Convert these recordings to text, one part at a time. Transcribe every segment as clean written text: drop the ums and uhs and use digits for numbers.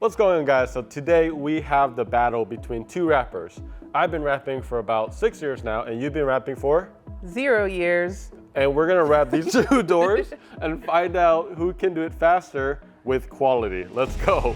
What's going on, guys? So today we have the battle between two rappers. I've been rapping for about 6 years now, and you've been rapping for? 0 years. And we're gonna wrap these two doors and find out who can do it faster with quality. Let's go.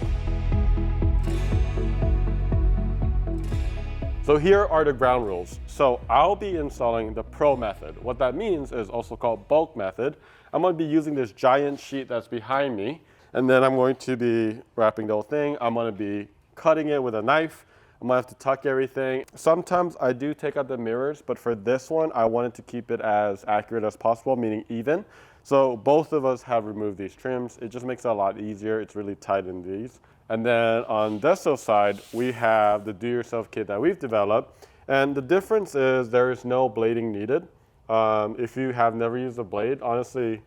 So here are the ground rules. So I'll be installing the Pro method. What that means is also called bulk method. I'm gonna be using this giant sheet that's behind me, and then I'm going to be wrapping the whole thing. I'm gonna be cutting it with a knife. I'm gonna have to tuck everything. Sometimes I do take out the mirrors, but for this one, I wanted to keep it as accurate as possible, meaning even. So both of us have removed these trims. It just makes it a lot easier. It's really tight in these. And then on Dennison side, we have the do-yourself kit that we've developed. And the difference is there is no blading needed. If you have never used a blade, honestly,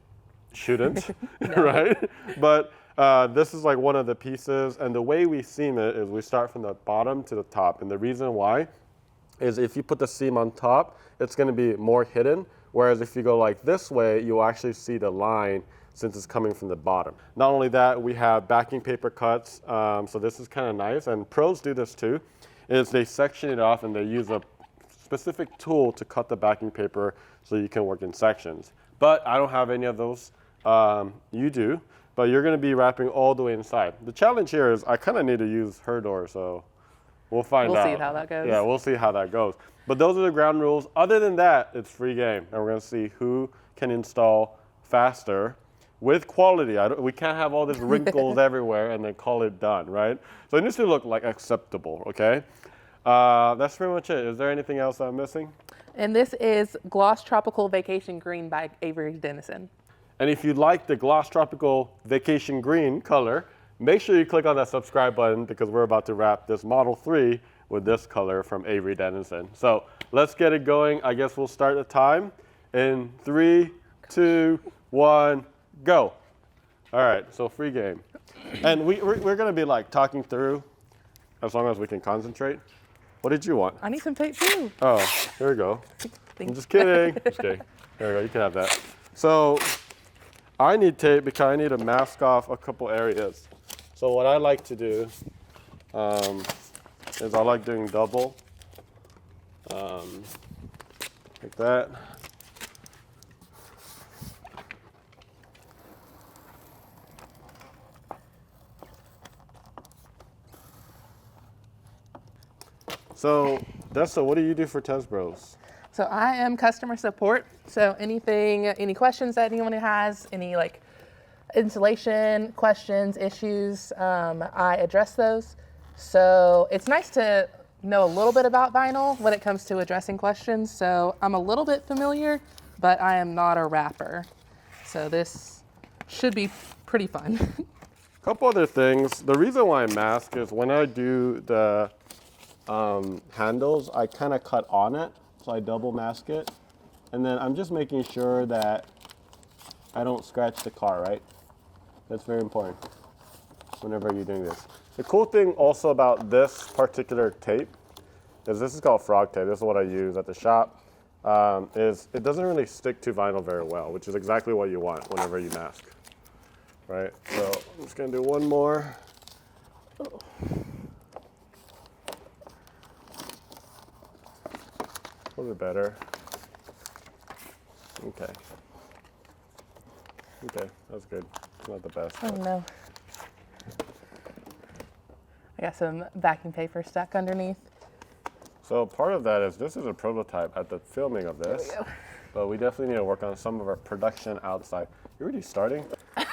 shouldn't, right? But this is like one of the pieces, and the way we seam it is we start from the bottom to the top. And the reason why is if you put the seam on top, it's gonna be more hidden. Whereas if you go like this way, you'll actually see the line since it's coming from the bottom. Not only that, we have backing paper cuts. So this is kind of nice, and pros do this too, is they section it off and they use a specific tool to cut the backing paper so you can work in sections. But I don't have any of those. You do, but you're gonna be wrapping all the way inside. The challenge here is I kind of need to use her door, so we'll find out. We'll see how that goes. Yeah, we'll see how that goes. But those are the ground rules. Other than that, it's free game, and we're gonna see who can install faster with quality. We can't have all these wrinkles everywhere and then call it done, right? So it needs to look like acceptable, okay? That's pretty much it. Is there anything else I'm missing? And this is Gloss Tropical Vacation Green by Avery Dennison. And if you like the Gloss Tropical Vacation Green color, make sure you click on that subscribe button because we're about to wrap this Model 3 with this color from Avery Dennison. So let's get it going. I guess we'll start the time in 3, 2, 1, go. All right, so free game. And we're gonna be like talking through as long as we can concentrate. What did you want? I need some tape too. Oh, here we go. I'm just kidding. Just kidding. There we go, you can have that. So I need tape because I need to mask off a couple areas. So what I like to do is I like doing double, like that. So, Dessa, what do you do for Tez Bros? So I am customer support. So any questions that anyone has, any like installation questions, issues, I address those. So it's nice to know a little bit about vinyl when it comes to addressing questions. So I'm a little bit familiar, but I am not a rapper. So this should be pretty fun. A couple other things. The reason why I mask is when I do the handles, I kind of cut on it, so I double mask it. And then I'm just making sure that I don't scratch the car, right? That's very important whenever you're doing this. The cool thing also about this particular tape is this is called frog tape. This is what I use at the shop. Is it doesn't really stick to vinyl very well, which is exactly what you want whenever you mask, right? So I'm just gonna do one more. Oh. A little bit better. Okay. Okay, that's good. Not the best. Oh no. I got some backing paper stuck underneath. So part of that is this is a prototype at the filming of this. There we go. But we definitely need to work on some of our production outside. You're already starting?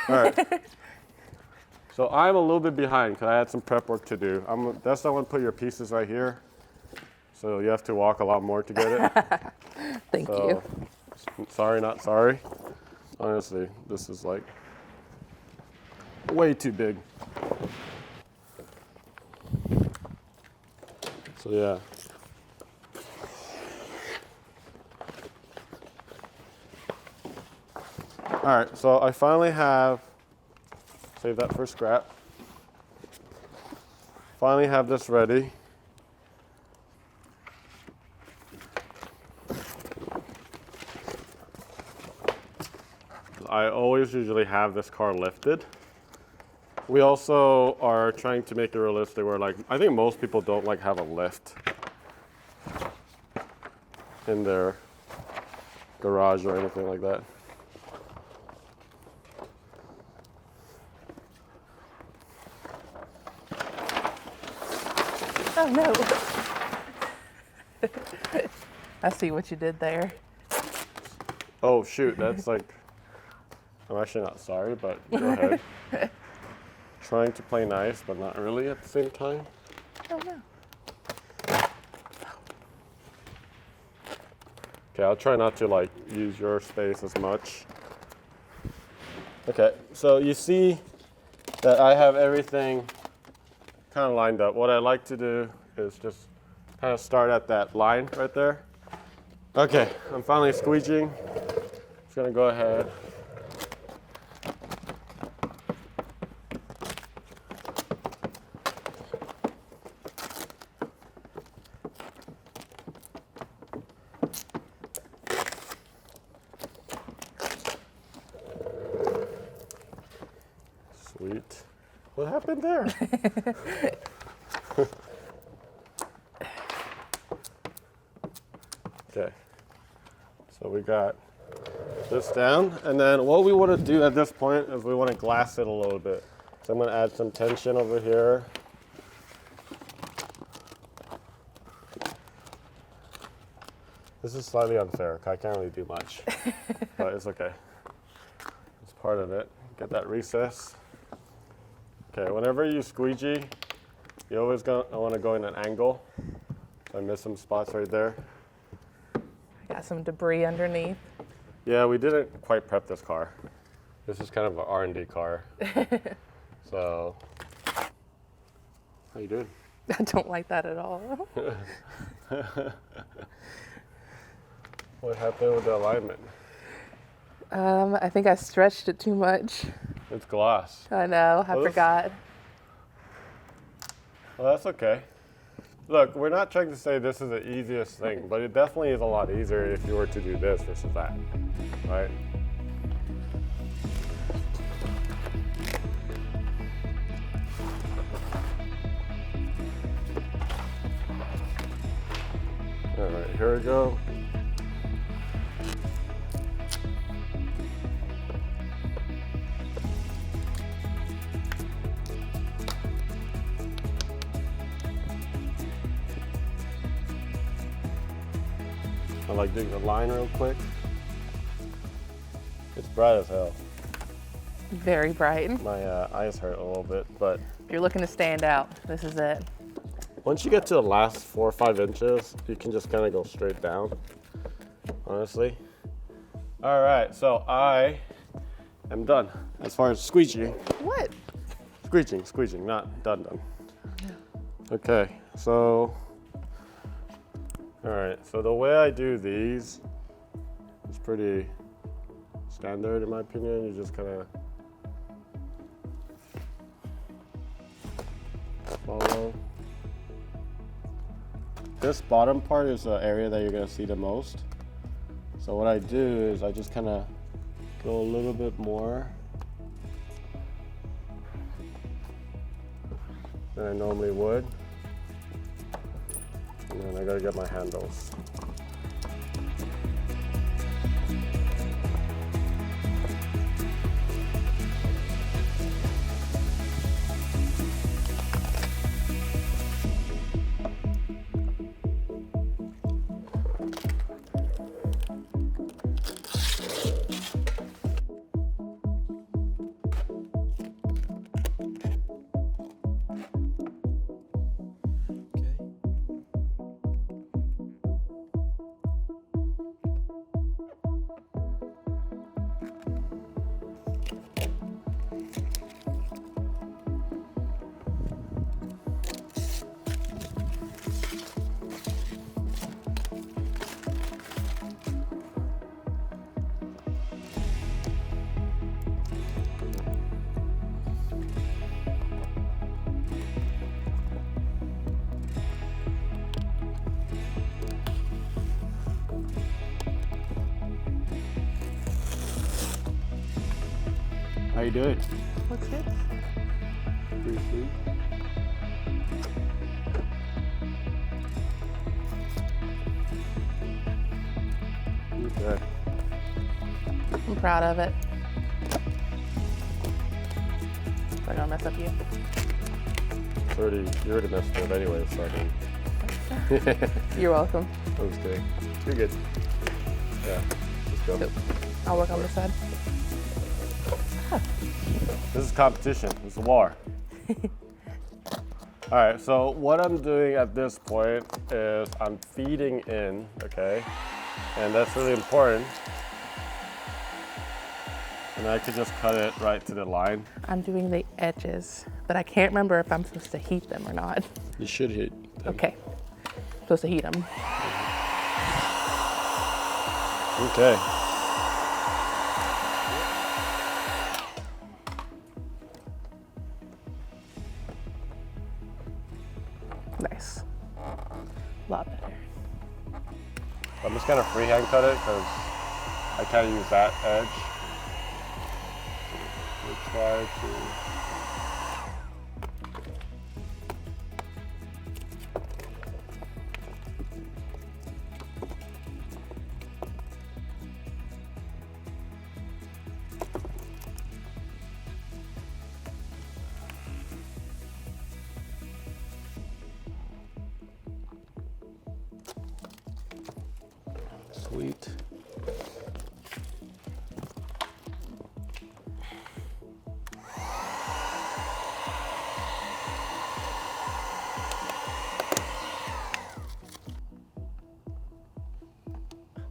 All right. So I'm a little bit behind because I had some prep work to do. That's not going to put your pieces right here. So you have to walk a lot more to get it. Thank you. Sorry, not sorry. Honestly, this is like way too big. So yeah. All right, so I finally have, save that for scrap. Finally have this ready. I always usually have this car lifted We also are trying to make it realistic where like, I think most people don't like have a lift in their garage or anything like that. Oh no. I see what you did there. Oh shoot, that's like, I'm actually not sorry, but go ahead. Trying to play nice, but not really at the same time. Oh no. Okay, I'll try not to like use your space as much. Okay, so you see that I have everything kind of lined up. What I like to do is just kind of start at that line right there. Okay, I'm finally squeegeeing. Just gonna go ahead. Sweet. What happened there? Okay. So we got this down, and then what we want to do at this point is we want to glass it a little bit. So I'm going to add some tension over here. This is slightly unfair. I can't really do much, but it's okay. It's part of it. Get that recess. Okay, whenever you squeegee, you always want to go in an angle. So I missed some spots right there. Got some debris underneath. Yeah, we didn't quite prep this car. This is kind of an R&D car. So, how you doing? I don't like that at all. What happened with the alignment? I think I stretched it too much. It's glass. I know, I forgot. Well, that's okay. Look, we're not trying to say this is the easiest thing, but it definitely is a lot easier if you were to do this versus that, right? All right, here we go. I like doing the line real quick. It's bright as hell. Very bright. My eyes hurt a little bit, but If you're looking to stand out, this is it. once you get to the last 4 or 5 inches, you can just kind of go straight down, honestly. All right, so I am done as far as squeegeeing. What? Squeegeeing, not done. Okay, so, all right, so the way I do these is pretty standard in my opinion. You just kind of follow. This bottom part is the area that you're gonna see the most. So what I do is I just kind of go a little bit more than I normally would. And then I gotta get my handles. How you doing? Looks good. briefly. Okay. I'm proud of it. Am I gonna mess up you? You already messed it up anyway, so I can. You're welcome. Okay. You're good. Yeah. Let's go. Cool. I'll work on this side. This is competition. It's war. All right, so what I'm doing at this point is I'm feeding in, okay? And that's really important. And I could just cut it right to the line. I'm doing the edges, but I can't remember if I'm supposed to heat them or not. You should heat them. Okay. Supposed to heat them. Okay. Nice. A lot better. I'm just gonna freehand cut it because I can't use that edge. We'll try to. Sweet.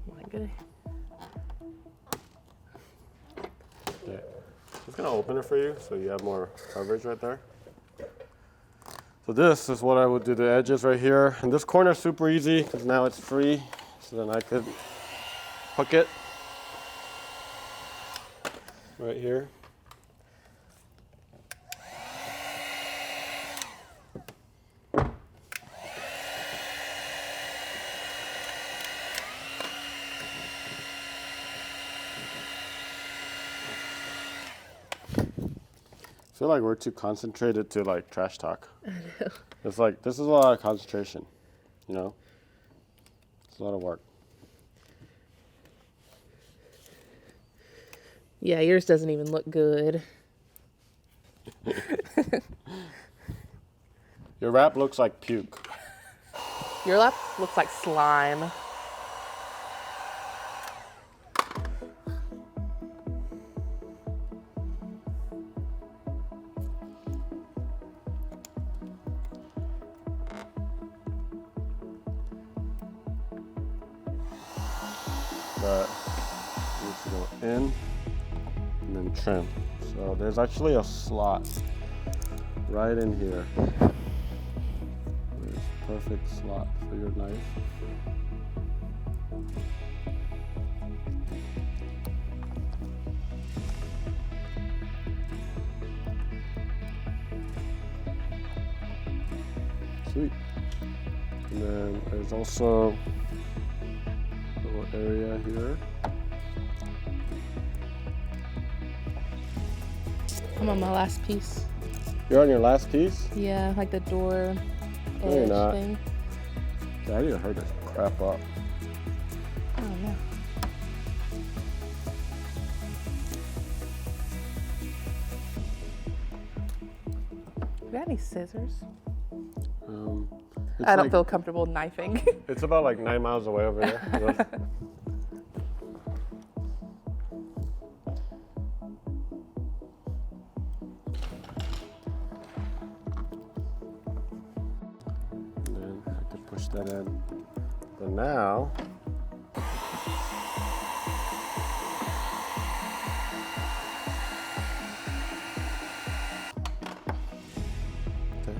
My goodness. Okay. Just gonna open it for you so you have more coverage right there. So this is what I would do, the edges right here. And this corner is super easy because now it's free. So then I could hook it right here. I feel like we're too concentrated to like trash talk. I know. It's like, this is a lot of concentration, you know? It's a lot of work. Yeah, yours doesn't even look good. Your wrap looks like puke. Your lap looks like slime. But needs to go in and then trim. So there's actually a slot right in here. There's a perfect slot for your knife. Sweet. And then there's also a little area here. I'm on my last piece. You're on your last piece? Yeah, like the door No, you're edge not. thing. I need to hurry this crap up. Oh no. You got any scissors? It's I don't like- feel comfortable knifing. It's about like 9 miles away over there. And then I can push that in. But now, okay.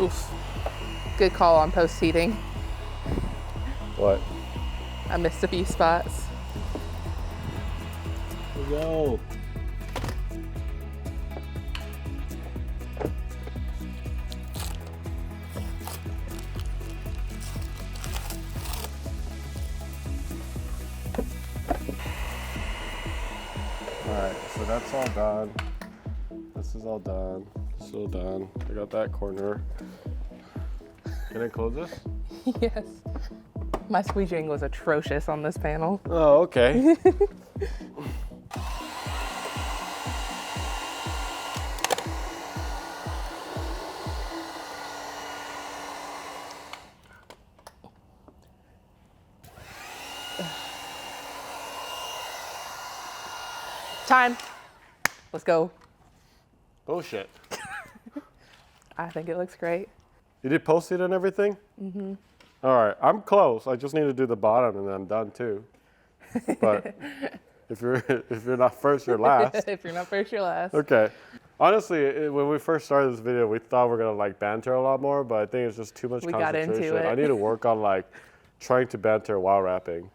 Oof. Good call on post heating. What? I missed a few spots. Go. right, so that's all done. This is all done. Still done. I got that corner. Can I close this? Yes. My squeegeeing was atrocious on this panel. Oh, okay. Time. Let's go. Oh shit. I think it looks great. You did post-it and everything? Mm-hmm. All right, I'm close. I just need to do the bottom and then I'm done too. But if you're not first, you're last. If you're not first, you're last. Okay. Honestly, when we first started this video, we thought we were gonna like banter a lot more, but I think it's just too much concentration. Got into it. I need to work on like trying to banter while rapping.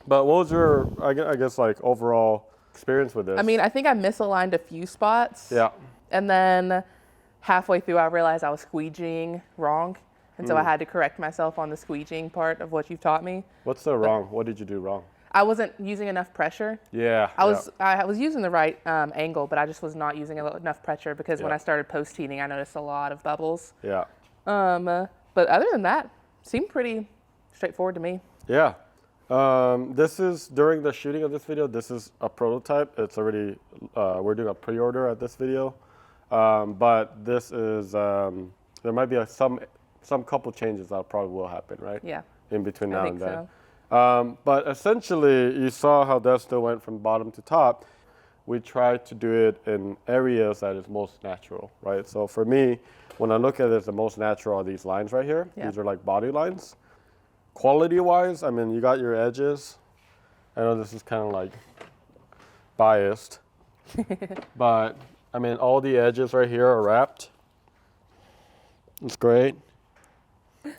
But what was your, I guess, like overall experience with this? I mean, I think I misaligned a few spots. Yeah. And then halfway through, I realized I was squeegeeing wrong. And so I had to correct myself on the squeegeeing part of what you've taught me. What's the wrong? What did you do wrong? I wasn't using enough pressure. Yeah. I was using the right angle, but I just was not using enough pressure because when I started post-heating, I noticed a lot of bubbles. Yeah. But other than that, seemed pretty straightforward to me. Yeah. This is, during the shooting of this video, this is a prototype. It's already, we're doing a pre-order at this video. But this is, there might be some couple changes that probably will happen, right? Yeah. In between now and then. So. But essentially, you saw how Desta went from bottom to top. We tried to do it in areas that is most natural, right? So for me, when I look at it, the most natural are these lines right here. Yeah. These are like body lines. Quality-wise, I mean, you got your edges. I know this is kind of like biased, but I mean, all the edges right here are wrapped. It's great.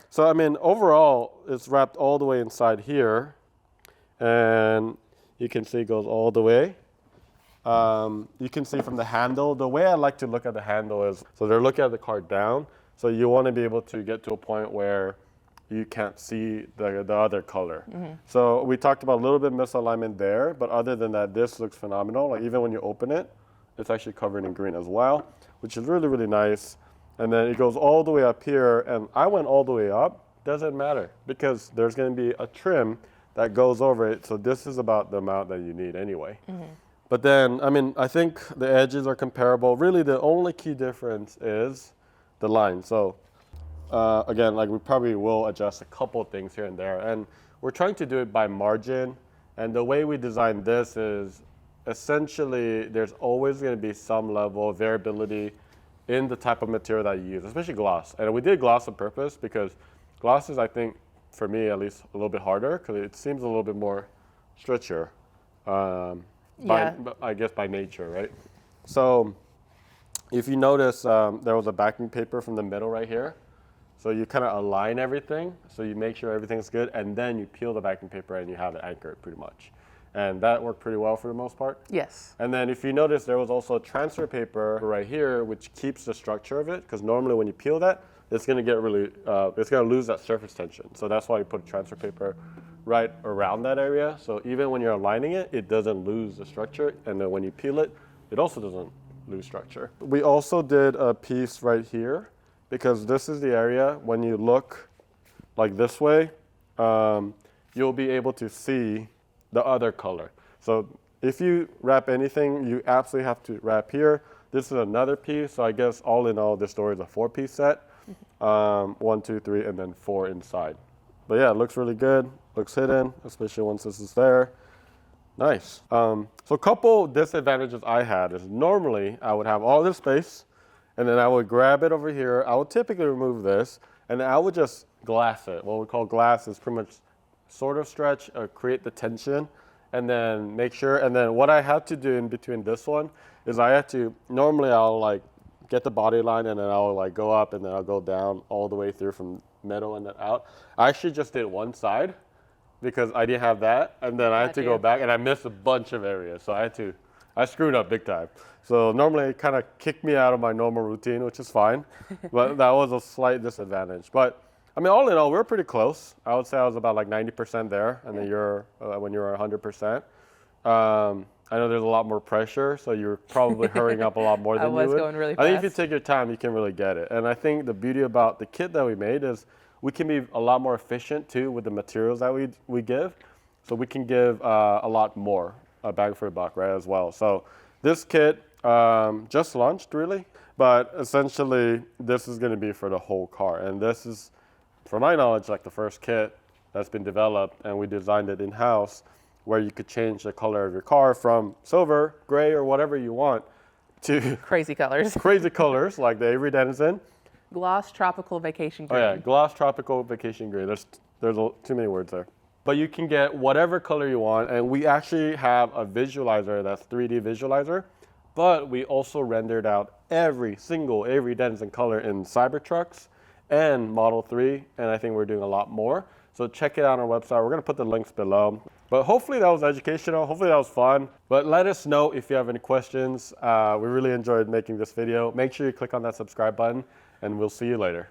So, I mean, overall, it's wrapped all the way inside here. And you can see it goes all the way. You can see from the handle, the way I like to look at the handle is, so they're looking at the car down. So you want to be able to get to a point where you can't see the other color. Mm-hmm. So we talked about a little bit misalignment there, but other than that, this looks phenomenal. Like even when you open it, it's actually covered in green as well, which is really, really nice. And then it goes all the way up here, and I went all the way up. Doesn't matter, because there's gonna be a trim that goes over it, so this is about the amount that you need anyway. Mm-hmm. But then, I mean, I think the edges are comparable. Really, the only key difference is the line. So again, like we probably will adjust a couple things here and there, and we're trying to do it by margin. And the way we designed this is essentially there's always gonna be some level of variability in the type of material that you use, especially gloss. And we did gloss on purpose because gloss is, I think, for me at least, a little bit harder because it seems a little bit more stretchier, I guess by nature, right? So if you notice, there was a backing paper from the middle right here. So you kind of align everything, so you make sure everything's good, and then you peel the backing paper and you have it anchored pretty much. And that worked pretty well for the most part. Yes. And then if you notice, there was also a transfer paper right here, which keeps the structure of it, because normally when you peel that, it's gonna get really, it's gonna lose that surface tension. So that's why you put transfer paper right around that area. So even when you're aligning it, it doesn't lose the structure. And then when you peel it, it also doesn't lose structure. We also did a piece right here, because this is the area, when you look like this way, you'll be able to see the other color. So if you wrap anything, you absolutely have to wrap here. This is another piece, so I guess all in all, this door is a 4-piece set. 1, 2, 3, and then 4 inside. But yeah, it looks really good, looks hidden, especially once this is there. Nice. So a couple disadvantages I had is normally I would have all this space, and then I would grab it over here. I would typically remove this, and then I would just glass it. What we call glass is pretty much sort of stretch, create the tension, and then make sure. And then what I had to do in between this one is I had to, normally I'll like get the body line and then I'll like go up and then I'll go down all the way through from middle and then out. I actually just did one side because I didn't have that, and then I had to go back and I missed a bunch of areas. So I screwed up big time. So normally it kind of kicked me out of my normal routine, which is fine, but that was a slight disadvantage. But I mean, all in all, we're pretty close. I would say I was about like 90% there, and then you're when you're 100%. I know there's a lot more pressure, so you're probably hurrying up a lot more than you would. I was going really I think if you fast. take your time, you can really get it. And I think the beauty about the kit that we made is we can be a lot more efficient too with the materials that we give. So we can give a lot more, a bang for a buck, right, as well. So this kit just launched, really. But essentially, this is going to be for the whole car. And this is, from my knowledge, like the first kit that's been developed, and we designed it in-house, where you could change the color of your car from silver, gray, or whatever you want to Crazy colors. crazy colors like the Avery Dennison. Gloss tropical vacation Oh green. yeah, gloss tropical vacation green. There's too many words there. But you can get whatever color you want, and we actually have a visualizer that's 3D visualizer, but we also rendered out every single Avery Dennison color in Cybertrucks and Model 3, and I think we're doing a lot more. So check it out on our website. We're gonna put the links below. But hopefully that was educational. Hopefully that was fun. But let us know if you have any questions. We really enjoyed making this video. Make sure you click on that subscribe button, and we'll see you later.